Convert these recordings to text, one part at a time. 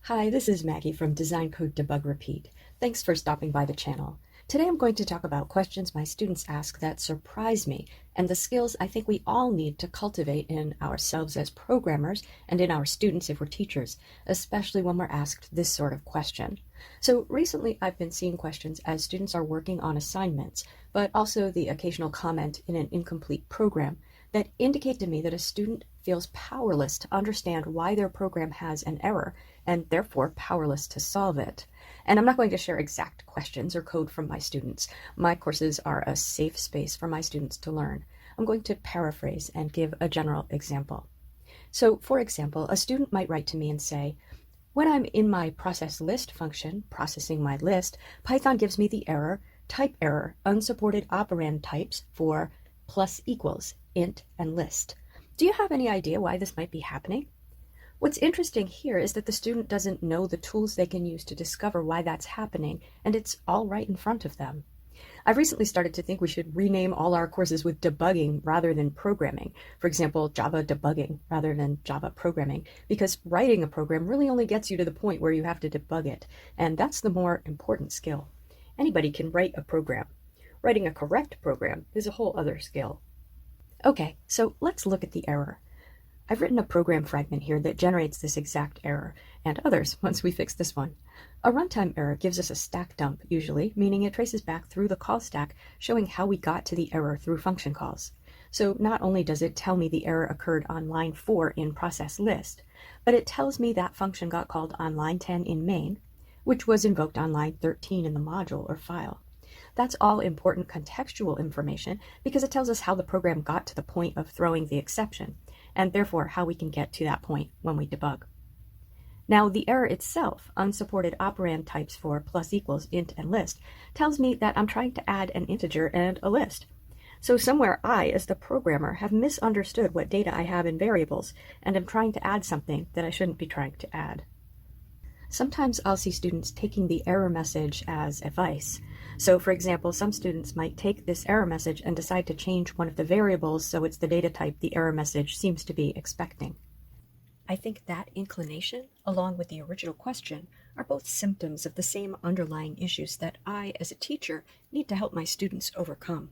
Hi, this is Maggie from Design Code Debug Repeat. Thanks for stopping by the channel. Today I'm going to talk about questions my students ask that surprise me and the skills I think we all need to cultivate in ourselves as programmers and in our students if we're teachers, especially when we're asked this sort of question. So recently I've been seeing questions as students are working on assignments, but also the occasional comment in an incomplete program that indicate to me that a student feels powerless to understand why their program has an error and therefore powerless to solve it. And I'm not going to share exact questions or code from my students. My courses are a safe space for my students to learn. I'm going to paraphrase and give a general example. So, for example, a student might write to me and say, when I'm in my process list function, processing my list, Python gives me the error, type error, unsupported operand types for plus equals, int, and list. Do you have any idea why this might be happening? What's interesting here is that the student doesn't know the tools they can use to discover why that's happening, and it's all right in front of them. I've recently started to think we should rename all our courses with debugging rather than programming. For example, Java debugging rather than Java programming, because writing a program really only gets you to the point where you have to debug it, and that's the more important skill. Anybody can write a program. Writing a correct program is a whole other skill. Okay, so let's look at the error. I've written a program fragment here that generates this exact error, and others once we fix this one. A runtime error gives us a stack dump, usually, meaning it traces back through the call stack, showing how we got to the error through function calls. So not only does it tell me the error occurred on line 4 in process list, but it tells me that function got called on line 10 in main, which was invoked on line 13 in the module or file. That's all important contextual information because it tells us how the program got to the point of throwing the exception, and therefore how we can get to that point when we debug. Now, the error itself, unsupported operand types for plus equals, int, and list, tells me that I'm trying to add an integer and a list. So somewhere I, as the programmer, have misunderstood what data I have in variables, and am trying to add something that I shouldn't be trying to add. Sometimes I'll see students taking the error message as advice. So for example, some students might take this error message and decide to change one of the variables so it's the data type the error message seems to be expecting. I think that inclination, along with the original question, are both symptoms of the same underlying issues that I, as a teacher, need to help my students overcome.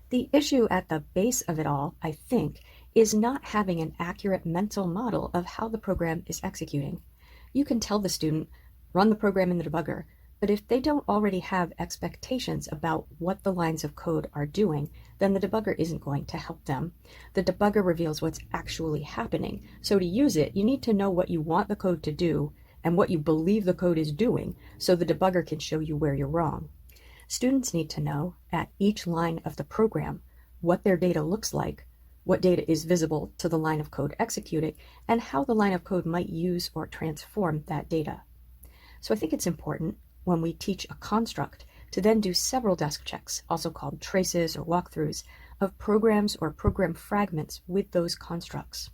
The issue at the base of it all, I think, is not having an accurate mental model of how the program is executing. You can tell the student, run the program in the debugger, but if they don't already have expectations about what the lines of code are doing, then the debugger isn't going to help them. The debugger reveals what's actually happening. So to use it, you need to know what you want the code to do and what you believe the code is doing, so the debugger can show you where you're wrong. Students need to know, at each line of the program, what their data looks like, what data is visible to the line of code executed, and how the line of code might use or transform that data. So I think it's important, when we teach a construct, to then do several desk checks, also called traces or walkthroughs, of programs or program fragments with those constructs.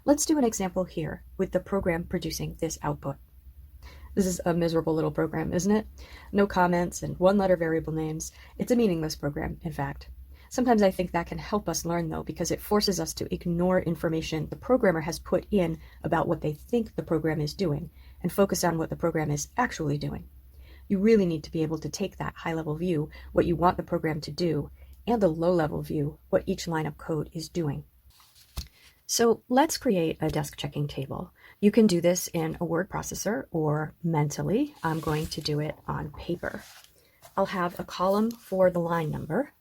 Let's do an example here with the program producing this output. This is a miserable little program, isn't it? No comments and one-letter variable names. It's a meaningless program, in fact. Sometimes I think that can help us learn, though, because it forces us to ignore information the programmer has put in about what they think the program is doing and focus on what the program is actually doing. You really need to be able to take that high-level view, what you want the program to do, and the low-level view, what each line of code is doing. So let's create a desk checking table. You can do this in a word processor or mentally. I'm going to do it on paper. I'll have a column for the line number.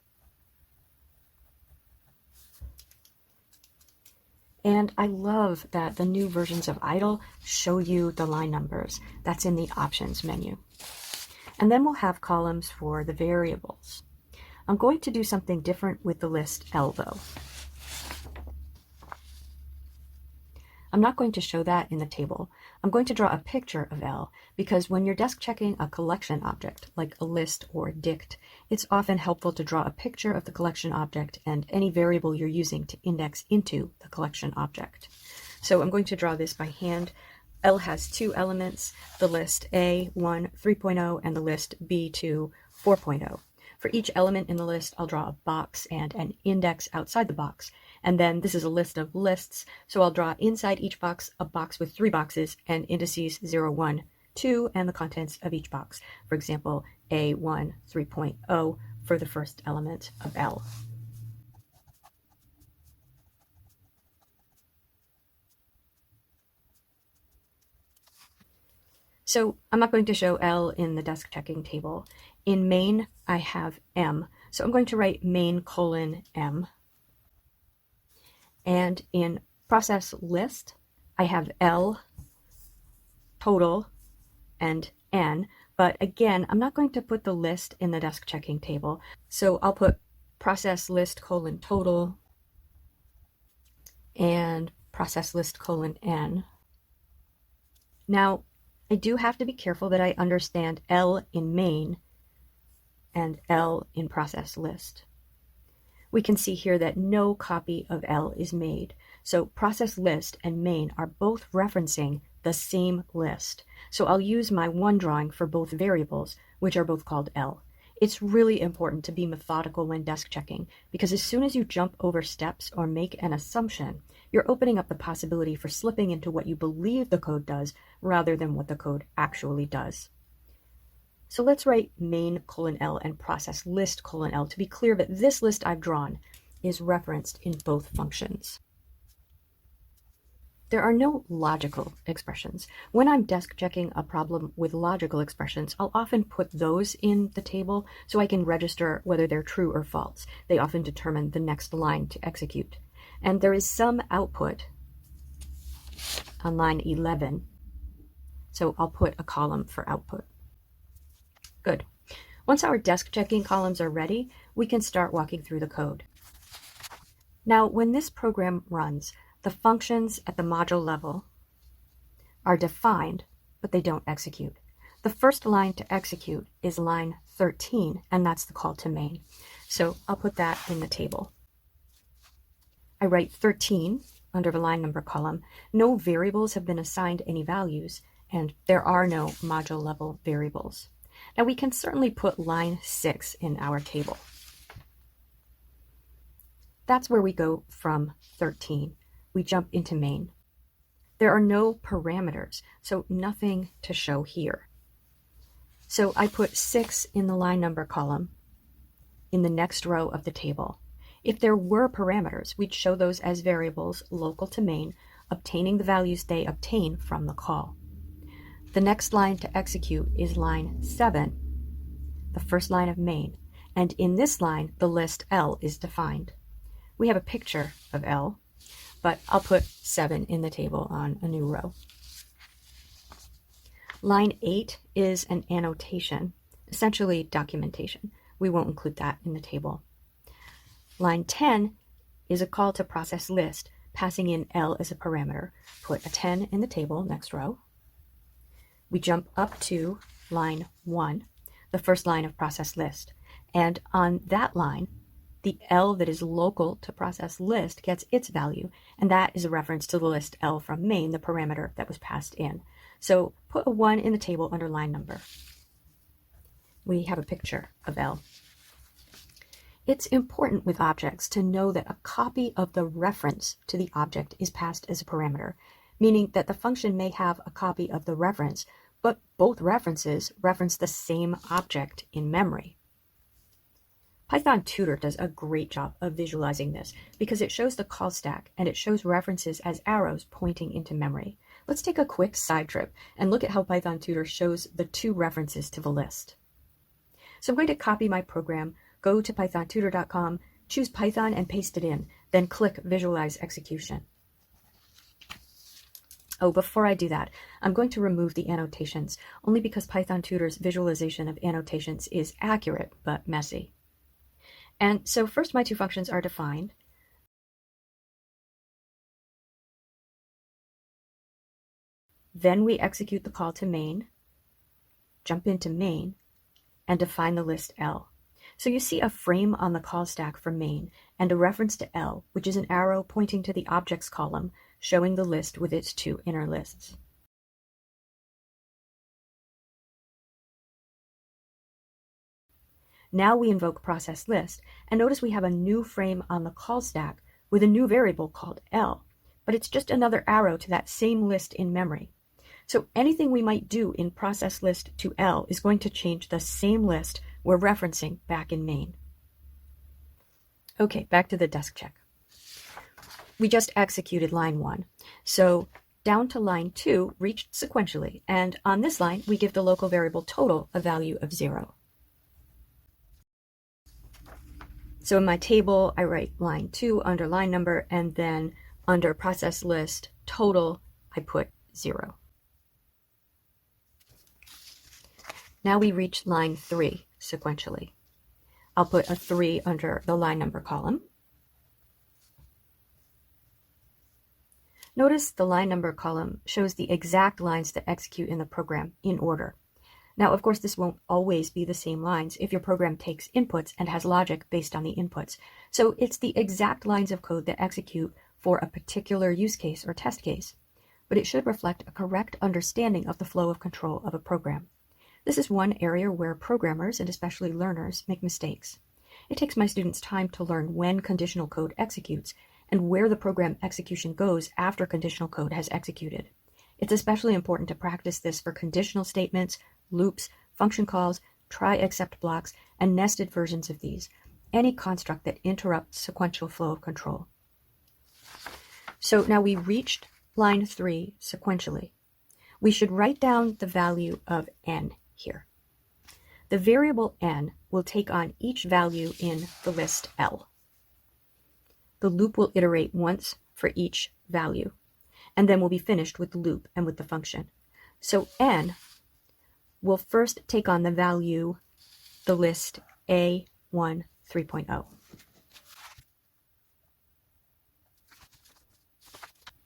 And I love that the new versions of IDLE show you the line numbers. That's in the options menu. And then we'll have columns for the variables. I'm going to do something different with the list L though. I'm not going to show that in the table. I'm going to draw a picture of L because when you're desk checking a collection object, like a list or dict, it's often helpful to draw a picture of the collection object and any variable you're using to index into the collection object. So I'm going to draw this by hand. L has two elements, the list A1 3.0 and the list B2 4.0. For each element in the list, I'll draw a box and an index outside the box, And then this is a list of lists. So I'll draw inside each box a box with 3 boxes and indices 0, 1, 2, and the contents of each box. For example, A1 3.0 for the first element of L. So I'm not going to show L in the desk checking table. In main, I have M. So I'm going to write main colon M. And in process list, I have L, total, and N. But again, I'm not going to put the list in the desk checking table. So I'll put process list colon total and process list colon N. Now, I do have to be careful that I understand L in main and L in process list. We can see here that no copy of L is made. So process list and main are both referencing the same list. So I'll use my one drawing for both variables, which are both called L. It's really important to be methodical when desk checking, because as soon as you jump over steps or make an assumption, you're opening up the possibility for slipping into what you believe the code does rather than what the code actually does. So let's write main colon L and process list colon L to be clear that this list I've drawn is referenced in both functions. There are no logical expressions. When I'm desk checking a problem with logical expressions, I'll often put those in the table so I can register whether they're true or false. They often determine the next line to execute. And there is some output on line 11, so I'll put a column for output. Good. Once our desk checking columns are ready, we can start walking through the code. Now, when this program runs, the functions at the module level are defined, but they don't execute. The first line to execute is line 13, and that's the call to main. So I'll put that in the table. I write 13 under the line number column. No variables have been assigned any values, and there are no module level variables. Now we can certainly put line 6 in our table. That's where we go from 13. We jump into main. There are no parameters, so nothing to show here. So I put 6 in the line number column in the next row of the table. If there were parameters, we'd show those as variables local to main, obtaining the values they obtain from the call. The next line to execute is line 7, the first line of main, and in this line, the list L is defined. We have a picture of L, but I'll put 7 in the table on a new row. Line 8 is an annotation, essentially documentation. We won't include that in the table. Line 10 is a call to process list, passing in L as a parameter. Put a 10 in the table, next row. We jump up to line 1, the first line of process list. And on that line, the L that is local to process list gets its value, and that is a reference to the list L from main, the parameter that was passed in. So put a 1 in the table under line number. We have a picture of L. It's important with objects to know that a copy of the reference to the object is passed as a parameter, meaning that the function may have a copy of the reference, but both references reference the same object in memory. Python Tutor does a great job of visualizing this because it shows the call stack and it shows references as arrows pointing into memory. Let's take a quick side trip and look at how Python Tutor shows the 2 references to the list. So I'm going to copy my program, go to pythontutor.com, choose Python and paste it in, then click Visualize Execution. Oh, before I do that, I'm going to remove the annotations, only because Python Tutor's visualization of annotations is accurate, but messy. And so first my 2 functions are defined. Then we execute the call to main, jump into main, and define the list L. So you see a frame on the call stack for main and a reference to L, which is an arrow pointing to the objects column, showing the list with its 2 inner lists. Now we invoke process list, and notice we have a new frame on the call stack with a new variable called L, but it's just another arrow to that same list in memory. So anything we might do in process list to L is going to change the same list we're referencing back in main. Okay, back to the desk check. We just executed line 1. So down to line 2 reached sequentially, and on this line we give the local variable total a value of 0. So in my table I write line 2 under line number, and then under process list total I put 0. Now we reach line 3 sequentially. I'll put a 3 under the line number column. Notice the line number column shows the exact lines that execute in the program in order. Now, of course, this won't always be the same lines if your program takes inputs and has logic based on the inputs. So it's the exact lines of code that execute for a particular use case or test case, but it should reflect a correct understanding of the flow of control of a program. This is one area where programmers, and especially learners, make mistakes. It takes my students time to learn when conditional code executes and where the program execution goes after conditional code has executed. It's especially important to practice this for conditional statements, loops, function calls, try-except blocks, and nested versions of these, any construct that interrupts sequential flow of control. So now we reached line 3 sequentially. We should write down the value of n here. The variable n will take on each value in the list L. The loop will iterate once for each value, and then we'll be finished with the loop and with the function. So n will first take on the value, the list A1 3.0.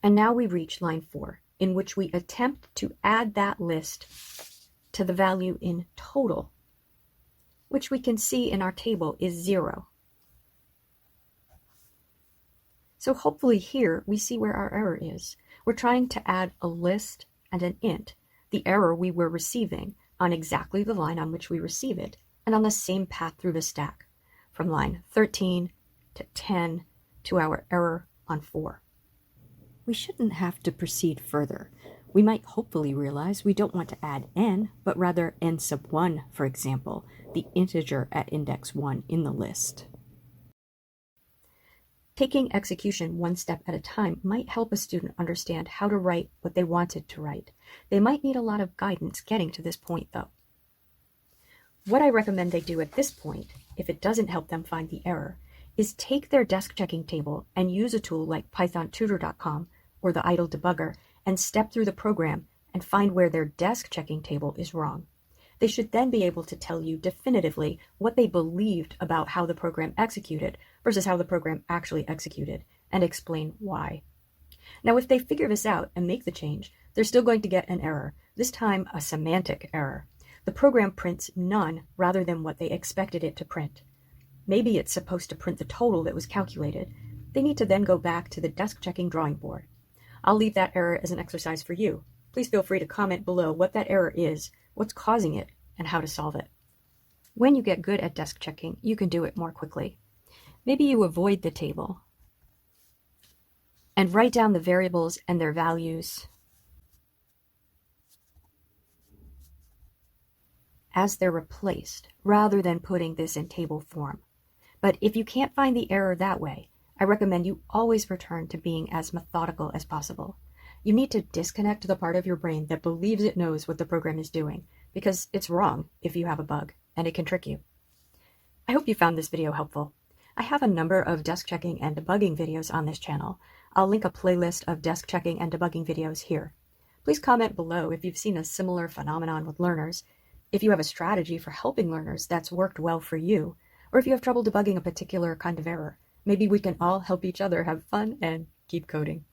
And now we reach line 4, in which we attempt to add that list to the value in total, which we can see in our table is 0. So hopefully here we see where our error is. We're trying to add a list and an int, the error we were receiving, on exactly the line on which we receive it, and on the same path through the stack, from line 13 to 10 to our error on 4. We shouldn't have to proceed further. We might hopefully realize we don't want to add n, but rather n sub 1, for example, the integer at index 1 in the list. Taking execution one step at a time might help a student understand how to write what they wanted to write. They might need a lot of guidance getting to this point, though. What I recommend they do at this point, if it doesn't help them find the error, is take their desk checking table and use a tool like pythontutor.com or the idle debugger and step through the program and find where their desk checking table is wrong. They should then be able to tell you definitively what they believed about how the program executed versus how the program actually executed, and explain why. Now, if they figure this out and make the change, they're still going to get an error, this time a semantic error. The program prints none rather than what they expected it to print. Maybe it's supposed to print the total that was calculated. They need to then go back to the desk checking drawing board. I'll leave that error as an exercise for you. Please feel free to comment below what that error is, what's causing it, and how to solve it. When you get good at desk checking, you can do it more quickly. Maybe you avoid the table and write down the variables and their values as they're replaced, rather than putting this in table form. But if you can't find the error that way, I recommend you always return to being as methodical as possible. You need to disconnect the part of your brain that believes it knows what the program is doing, because it's wrong if you have a bug, and it can trick you. I hope you found this video helpful. I have a number of desk checking and debugging videos on this channel. I'll link a playlist of desk checking and debugging videos here. Please comment below if you've seen a similar phenomenon with learners, if you have a strategy for helping learners that's worked well for you, or if you have trouble debugging a particular kind of error. Maybe we can all help each other have fun and keep coding.